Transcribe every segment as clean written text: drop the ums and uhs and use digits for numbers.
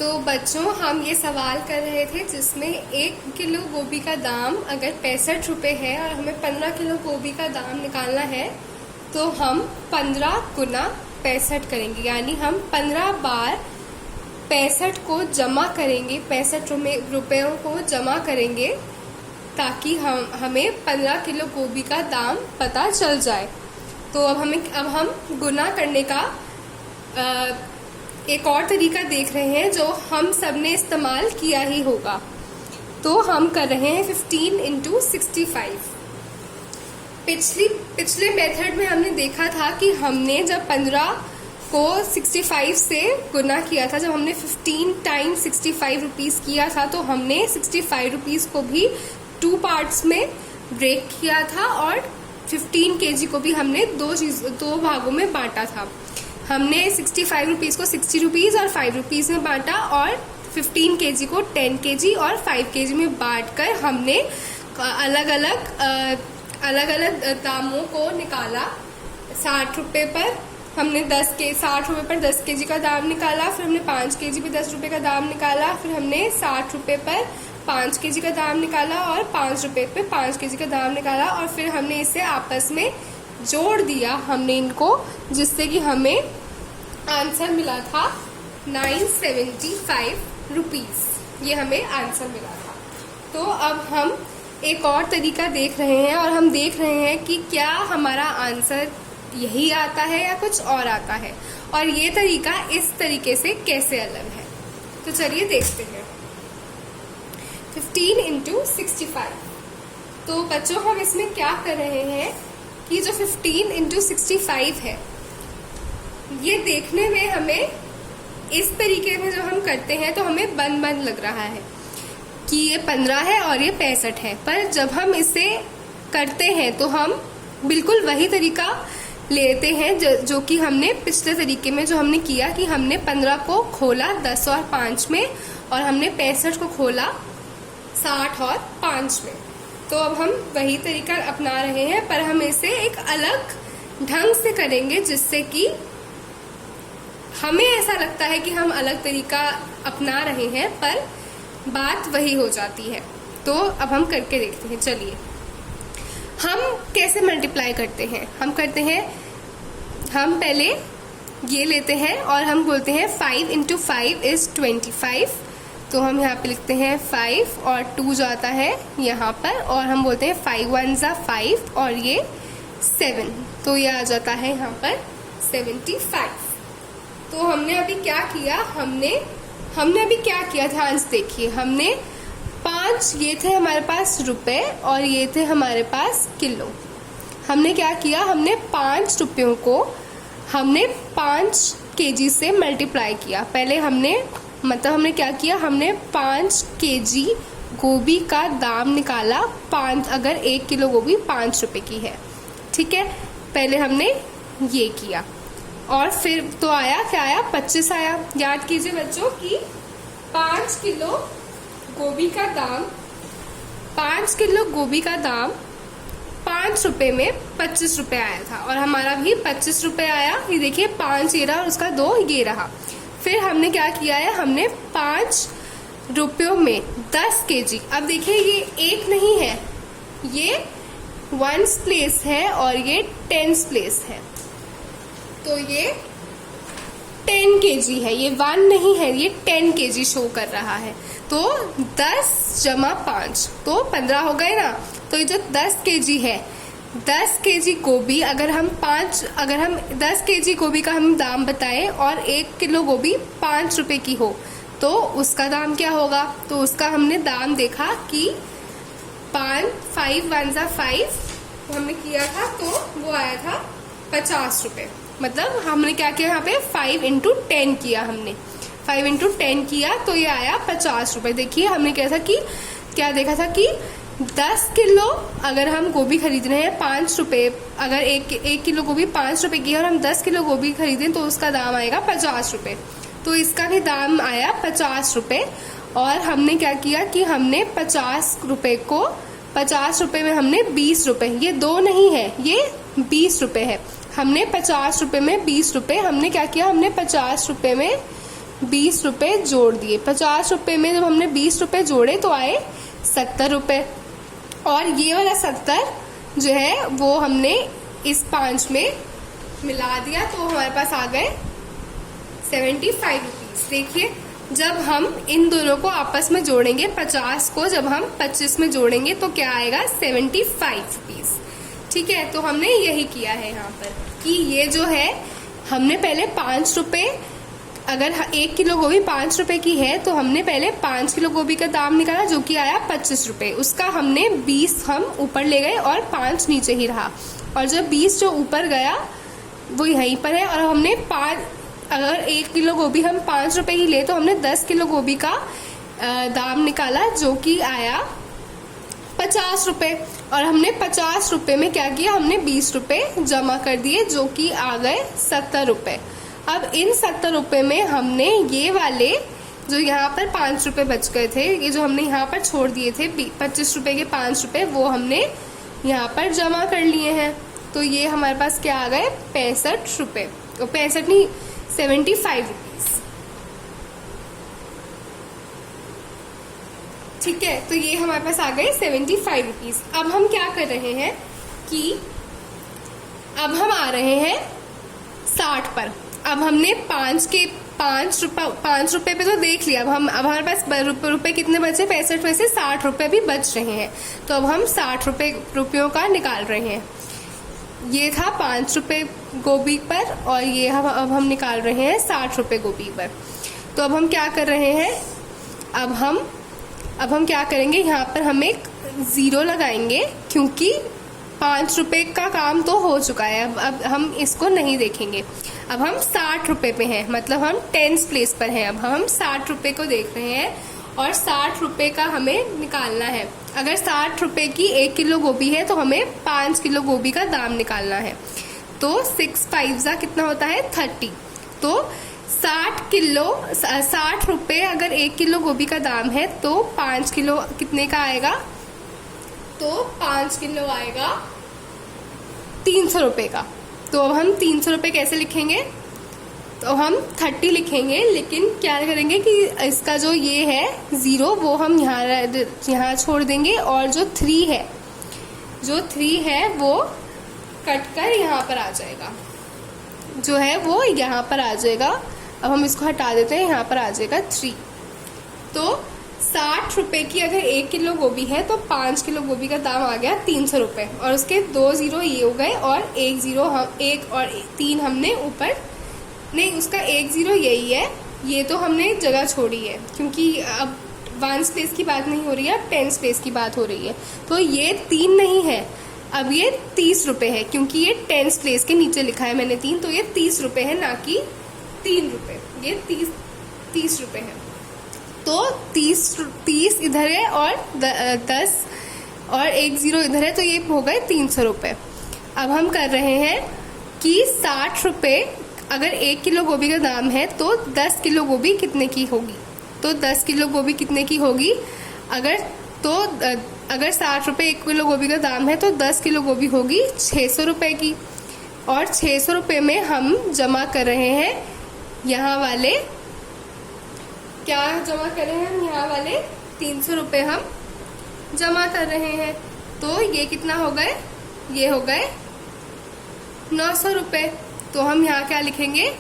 तो बच्चों हम ये सवाल कर रहे थे जिसमें 1 किलो गोभी का दाम अगर 65 रुपये है और हमें 15 किलो गोभी का दाम निकालना है तो हम 15 गुना 65 करेंगे, यानी हम 15 बार 65 को जमा करेंगे, 65 रुपयों को जमा करेंगे ताकि हमें 15 किलो गोभी का दाम पता चल जाए। तो अब हम गुना करने का एक और तरीका देख रहे हैं जो हम सब ने इस्तेमाल किया ही होगा। तो हम कर रहे हैं 15 इंटू 65। पिछले मेथड में हमने देखा था कि हमने जब 15 को 65 से गुना किया था, जब हमने 15 टाइम्स 65 रुपीज़ किया था तो हमने 65 रुपीज़ को भी 2 पार्ट्स में ब्रेक किया था और 15 केजी को भी हमने दो भागों में बांटा था। हमने 65 रुपीज़ को 60 रुपीज़ और 5 रुपीज़ में बांटा और 15 केजी को 10 केजी और 5 केजी में बांटकर हमने अलग अलग दामों को निकाला। 60 रुपये पर हमने 60 रुपये पर 10 केजी का दाम निकाला, फिर हमने 5 केजी पे 10 रुपये का दाम निकाला, फिर हमने 60 रुपये पर 5 केजी का दाम निकाला और 5 रुपये पे 5 केजी का दाम निकाला और फिर हमने इसे आपस में जोड़ दिया हमने इनको, जिससे कि हमें आंसर मिला था 975 रुपीज़। ये हमें आंसर मिला था। तो अब हम एक और तरीका देख रहे हैं और हम देख रहे हैं कि क्या हमारा आंसर यही आता है या कुछ और आता है और ये तरीका इस तरीके से कैसे अलग है। तो चलिए देखते हैं। 15 इंटू 65। तो बच्चों हम इसमें क्या कर रहे हैं कि जो 15 इंटू 65 है ये देखने में हमें इस तरीके में जो हम करते हैं तो हमें बंद लग रहा है कि ये 15 है और ये 65 है, पर जब हम इसे करते हैं तो हम बिल्कुल वही तरीका लेते हैं जो कि हमने पिछले तरीके में जो हमने किया कि हमने 15 को खोला 10 और 5 में और हमने 65 को खोला 60 और 5 में। तो अब हम वही तरीका अपना रहे हैं पर हम इसे एक अलग ढंग से करेंगे जिससे कि हमें ऐसा लगता है कि हम अलग तरीका अपना रहे हैं पर बात वही हो जाती है। तो अब हम करके देखते हैं। चलिए हम कैसे मल्टीप्लाई करते हैं। हम पहले ये लेते हैं और हम बोलते हैं 5 इंटू 5 इज 25। तो हम यहाँ पे लिखते हैं 5 और 2 जाता है यहाँ पर और हम बोलते हैं 5 1 जा 5 और ये 7, तो ये आ जाता है यहाँ पर 75। तो हमने अभी क्या किया, हमने अभी क्या किया, ध्यान से देखिए। हमने 5 ये थे हमारे पास रुपए और ये थे हमारे पास किलो। हमने क्या किया, हमने 5 रुपयों को हमने 5 केजी से मल्टीप्लाई किया। पहले हमने क्या किया, हमने 5 केजी गोभी का दाम निकाला। 5 अगर 1 किलो गोभी 5 रुपए की है, ठीक है। पहले हमने ये किया और फिर तो आया क्या आया, 25 आया। याद कीजिए बच्चों कि 5 किलो गोभी का दाम 5 रुपए में 25 रुपए आया था और हमारा भी 25 रुपए आया। ये देखिए 5 ये रहा और उसका 2 ये रहा। फिर हमने क्या किया है, हमने 5 रुपयों में 10 केजी। अब देखिए ये 1 नहीं है, ये 1s प्लेस है और ये 10s प्लेस है। तो ये 10 केजी है, ये 1 नहीं है, ये 10 केजी शो कर रहा है। तो 10 जमा 5 तो 15 हो गए ना। तो ये जो 10 केजी है, 10 केजी गोभी अगर हम 10 केजी गोभी का हम दाम बताएं और 1 किलो गोभी 5 रुपए की हो तो उसका दाम क्या होगा। तो उसका हमने दाम देखा कि 5 1 जा 5 हमने किया था तो वो आया था 50 रुपए। मतलब हमने क्या किया, यहाँ पे 5 इंटू 10 किया, हमने 5 इंटू 10 किया तो ये आया 50 रुपए। देखिए हमने क्या देखा था कि 10 किलो अगर हम गोभी खरीद रहे हैं 5 रुपए, अगर एक किलो गोभी 5 रुपए की है और हम 10 किलो गोभी खरीदें तो उसका दाम आएगा 50 रुपए। तो इसका भी दाम आया 50 रुपए। और हमने क्या किया कि हमने 50 रुपए को 50 रुपए में हमने 20 रुपए, ये 2 नहीं है, ये 20 रुपए है। हमने 50 रुपए में 20 रुपए, हमने क्या किया, हमने 50 रुपए में 20 रुपए जोड़ दिए। 50 रुपए में जब हमने 20 रुपए जोड़े तो आए 70 रुपए, और ये वाला 70 जो है वो हमने इस 5 में मिला दिया, तो हमारे पास आ गए 75 रुपीज। देखिए जब हम इन दोनों को आपस में जोड़ेंगे, 50 को जब हम 25 में जोड़ेंगे तो क्या आएगा 75 रुपीज। ठीक है, तो हमने यही किया है यहाँ पर कि ये जो है हमने पहले 5 रुपए, अगर 1 किलो गोभी 5 रुपए की है तो हमने पहले 5 किलो गोभी का दाम निकाला जो कि आया 25 रुपए। उसका हमने 20 हम ऊपर ले गए और 5 नीचे ही रहा, और जब 20 जो ऊपर गया वो यहीं पर है। और हमने 5, अगर 1 किलो गोभी हम 5 रुपए की ले तो हमने 10 किलो गोभी का दाम निकाला जो कि आया 50 रुपए। और हमने 50 रुपए में क्या किया, हमने 20 रुपए जमा कर दिए जो कि आ गए 70 रुपए। अब इन 70 रुपए में हमने ये वाले जो यहाँ पर 5 रुपए बच गए थे, ये जो हमने यहाँ पर छोड़ दिए थे 25 रुपए के 5 रुपए, वो हमने यहाँ पर जमा कर लिए हैं। तो ये हमारे पास क्या आ गए 65 रुपए, 65 नहीं 75 रुपीज। ठीक है, तो ये हमारे पास आ गए 75 रुपीज। अब हम क्या कर रहे हैं कि अब हम आ रहे हैं 60 पर। अब हमने 5 रुपए पे तो देख लिया, अब हमारे पास रुपए कितने बचे 65 में से 60 रुपए भी बच रहे हैं, तो अब हम 60 रुपयों का निकाल रहे हैं। ये था 5 रुपए गोभी पर, और ये अब हम निकाल रहे हैं 60 रुपए गोभी पर। तो अब हम क्या कर रहे हैं, अब हम क्या करेंगे, यहाँ पर हम एक 0 लगाएंगे क्योंकि 5 रुपए का काम तो हो चुका है। अब हम इसको नहीं देखेंगे। अब हम 60 रुपए पे हैं, मतलब हम 10th प्लेस पर हैं। अब हम 60 रुपए को देख रहे हैं और 60 रुपए का हमें निकालना है। अगर 60 रुपए की 1 किलो गोभी है तो हमें 5 किलो गोभी का दाम निकालना है। तो 6 5 कितना होता है 30। तो 60 रुपए अगर 1 किलो गोभी का दाम है तो 5 किलो कितने का आएगा, तो 5 किलो आएगा 300 रुपए का। तो अब हम 300 रुपए कैसे लिखेंगे, तो हम 30 लिखेंगे, लेकिन क्या करेंगे कि इसका जो ये है 0 वो हम यहाँ छोड़ देंगे, और जो 3 है वो कट कर यहाँ पर आ जाएगा, जो है वो यहाँ पर आ जाएगा। अब हम इसको हटा देते हैं, यहाँ पर आ जाएगा 3। तो 60 रुपए की अगर 1 किलो गोभी है तो 5 किलो गोभी का दाम आ गया 300 रुपए, और उसके 2 0 ये हो गए, और 1 0 हम 1 और 3 हमने ऊपर नहीं, उसका 1 0 यही है, ये तो हमने जगह छोड़ी है क्योंकि अब 1 प्लेस की बात नहीं हो रही है, अब 10 प्लेस की बात हो रही है। तो ये 3 नहीं है, अब ये 30 रुपए है क्योंकि ये 10 प्लेस के नीचे लिखा है मैंने 3, तो ये 30 रुपए है, ना कि 3 रुपए। ये 30 रुपए है। तो 30 इधर है और 10 और 1 0 इधर है, तो ये हो गए 300 रुपए। अब हम कर रहे हैं कि 60 रुपए अगर 1 किलो गोभी का दाम है तो 10 किलो गोभी कितने की होगी, तो 10 किलो गोभी कितने की होगी, अगर 60 रुपए 1 किलो गोभी का दाम है तो 10 किलो गोभी होगी 600 रुपए की। और 600 रुपए में हम जमा कर रहे हैं यहाँ वाले, क्या जमा कर रहे हैं हम, यहाँ वाले 300 रुपए हम जमा कर रहे हैं। तो ये कितना हो गए, ये हो गए 900 रुपए। तो हम यहाँ क्या लिखेंगे,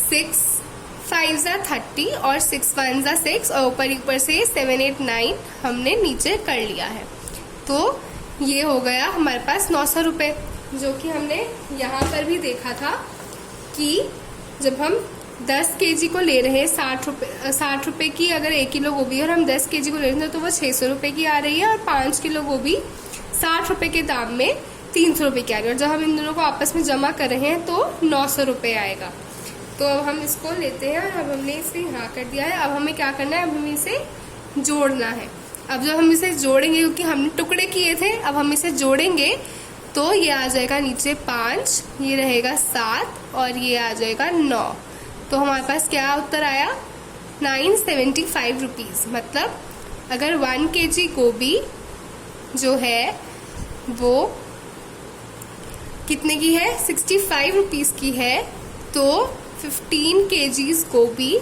6 5 30 और 6 1 6, और ऊपर से 7 8 9 हमने नीचे कर लिया है। तो ये हो गया हमारे पास 900 रुपए, जो कि हमने यहाँ पर भी देखा था कि जब हम 10 केजी को ले रहे हैं 60 रुपए की अगर 1 किलो गोभी, और हम 10 केजी को ले रहे हैं तो वो 600 रुपए की आ रही है, और 5 किलो गोभी 60 रुपए के दाम में 300 रुपए की आ रही है। और जब हम इन दोनों को आपस में जमा कर रहे हैं तो 900 रुपए आएगा। तो अब हम इसको लेते हैं, और अब हमने इसे यहाँ कर दिया है। अब हमें क्या करना है, अब हमें इसे जोड़ना है। अब जब हम इसे जोड़ेंगे, क्योंकि हमने टुकड़े किए थे, अब हम इसे जोड़ेंगे तो ये आ जाएगा नीचे 5, ये रहेगा 7, और ये आ जाएगा 9। तो हमारे पास क्या उत्तर आया, 975 रुपीज़। मतलब अगर 1 केजी गोभी जो है वो कितने की है, 65 रुपीज़ की है, तो 15 केजीज गोभी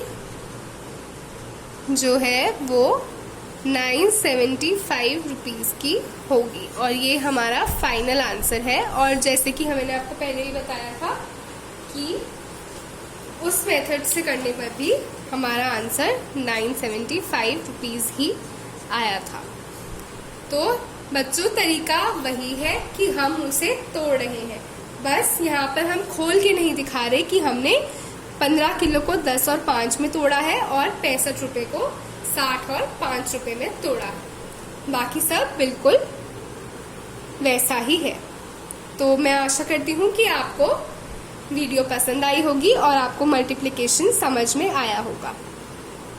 जो है वो 975 रुपीज़ की होगी। और ये हमारा फाइनल आंसर है। और जैसे कि मैंने आपको पहले ही बताया था कि उस मेथड से करने पर भी हमारा आंसर 975 रुपीज़ ही आया था। तो बच्चों तरीका वही है कि हम उसे तोड़ रहे हैं, बस यहाँ पर हम खोल के नहीं दिखा रहे कि हमने 15 किलो को 10 और 5 में तोड़ा है और 65 रुपए को 60 और 5 रुपए में तोड़ा है। बाकी सब बिल्कुल वैसा ही है। तो मैं आशा करती हूँ कि आपको वीडियो पसंद आई होगी और आपको मल्टीप्लिकेशन समझ में आया होगा।